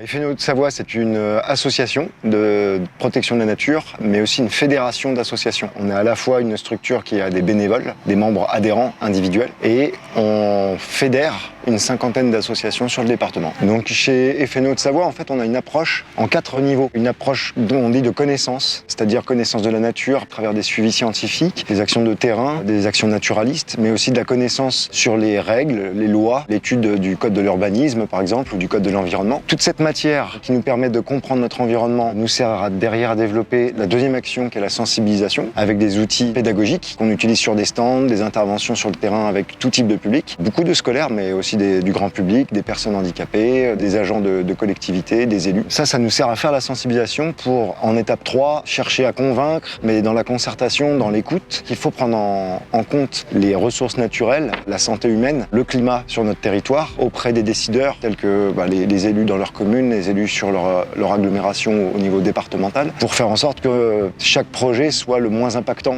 FNE Haute-Savoie, c'est une association de protection de la nature, mais aussi une fédération d'associations. On est à la fois une structure qui a des bénévoles, des membres adhérents individuels, et on fédère une cinquantaine d'associations sur le département. Donc chez FNE Haute-Savoie, en fait, on a une approche en 4 niveaux. Une approche dont on dit de connaissance, c'est-à-dire connaissance de la nature à travers des suivis scientifiques, des actions de terrain, des actions naturalistes, mais aussi de la connaissance sur les règles, les lois, l'étude du code de l'urbanisme, par exemple, ou du code de l'environnement. Toute cette matière qui nous permet de comprendre notre environnement nous sert derrière à développer la deuxième action qui est la sensibilisation avec des outils pédagogiques qu'on utilise sur des stands, des interventions sur le terrain avec tout type de public, beaucoup de scolaires mais aussi du grand public, des personnes handicapées, des agents de collectivités, des élus. Ça nous sert à faire la sensibilisation pour en étape 3 chercher à convaincre, mais dans la concertation, dans l'écoute, qu'il faut prendre en compte les ressources naturelles, la santé humaine, le climat sur notre territoire auprès des décideurs tels que les élus dans leur commune, les élus sur leur agglomération au niveau départemental, pour faire en sorte que chaque projet soit le moins impactant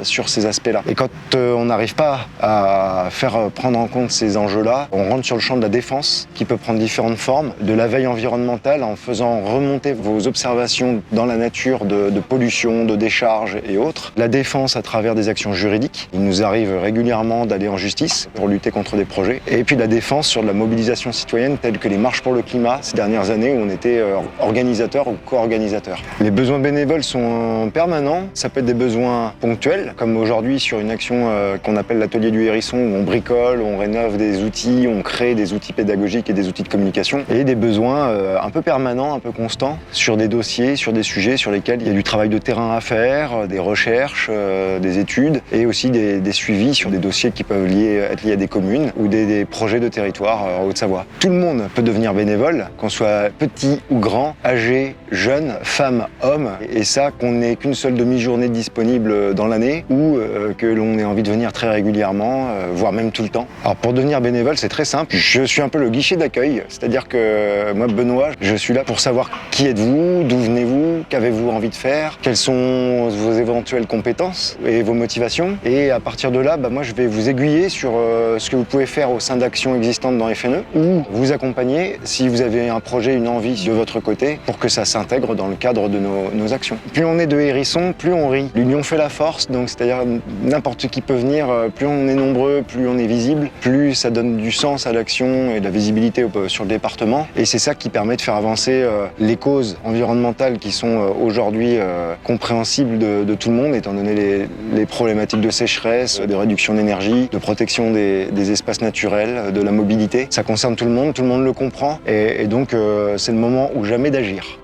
sur ces aspects-là. Et quand on n'arrive pas à faire prendre en compte ces enjeux-là, on rentre sur le champ de la défense qui peut prendre différentes formes, de la veille environnementale en faisant remonter vos observations dans la nature de pollution, de décharge et autres. La défense à travers des actions juridiques. Il nous arrive régulièrement d'aller en justice pour lutter contre des projets. Et puis la défense sur de la mobilisation citoyenne telle que les marches pour le climat ces dernières années où on était organisateur ou co-organisateur. Les besoins bénévoles sont permanents, ça peut être des besoins ponctuels, comme aujourd'hui sur une action qu'on appelle l'atelier du hérisson où on bricole, on rénove des outils, on crée des outils pédagogiques et des outils de communication, et des besoins un peu permanents, un peu constants, sur des dossiers, sur des sujets sur lesquels il y a du travail de terrain à faire, des recherches, des études, et aussi des suivis sur des dossiers qui peuvent être liés à des communes ou des projets de territoire en Haute-Savoie. Tout le monde peut devenir bénévole, qu'on soit petit ou grand, âgé, jeune, femme, homme, et ça qu'on n'ait qu'une seule demi-journée disponible dans l'année ou que l'on ait envie de venir très régulièrement, voire même tout le temps. Alors pour devenir bénévole, c'est très simple. Je suis un peu le guichet d'accueil, c'est-à-dire que moi, Benoît, je suis là pour savoir qui êtes-vous, d'où venez-vous, qu'avez-vous envie de faire, quelles sont vos éventuelles compétences et vos motivations. Et à partir de là, moi, je vais vous aiguiller sur ce que vous pouvez faire au sein d'actions existantes dans FNE ou vous accompagner si vous avez un projet, une envie de votre côté pour que ça s'intègre dans le cadre de nos actions. Plus on est de hérissons, plus on rit. L'union fait la force, donc c'est-à-dire n'importe qui peut venir, plus on est nombreux, plus on est visible, plus ça donne du sens à l'action et de la visibilité sur le département. Et c'est ça qui permet de faire avancer les causes environnementales qui sont aujourd'hui compréhensibles de tout le monde, étant donné les problématiques de sécheresse, de réduction d'énergie, de protection des espaces naturels, de la mobilité. Ça concerne tout le monde le comprend, et donc c'est le moment ou jamais d'agir.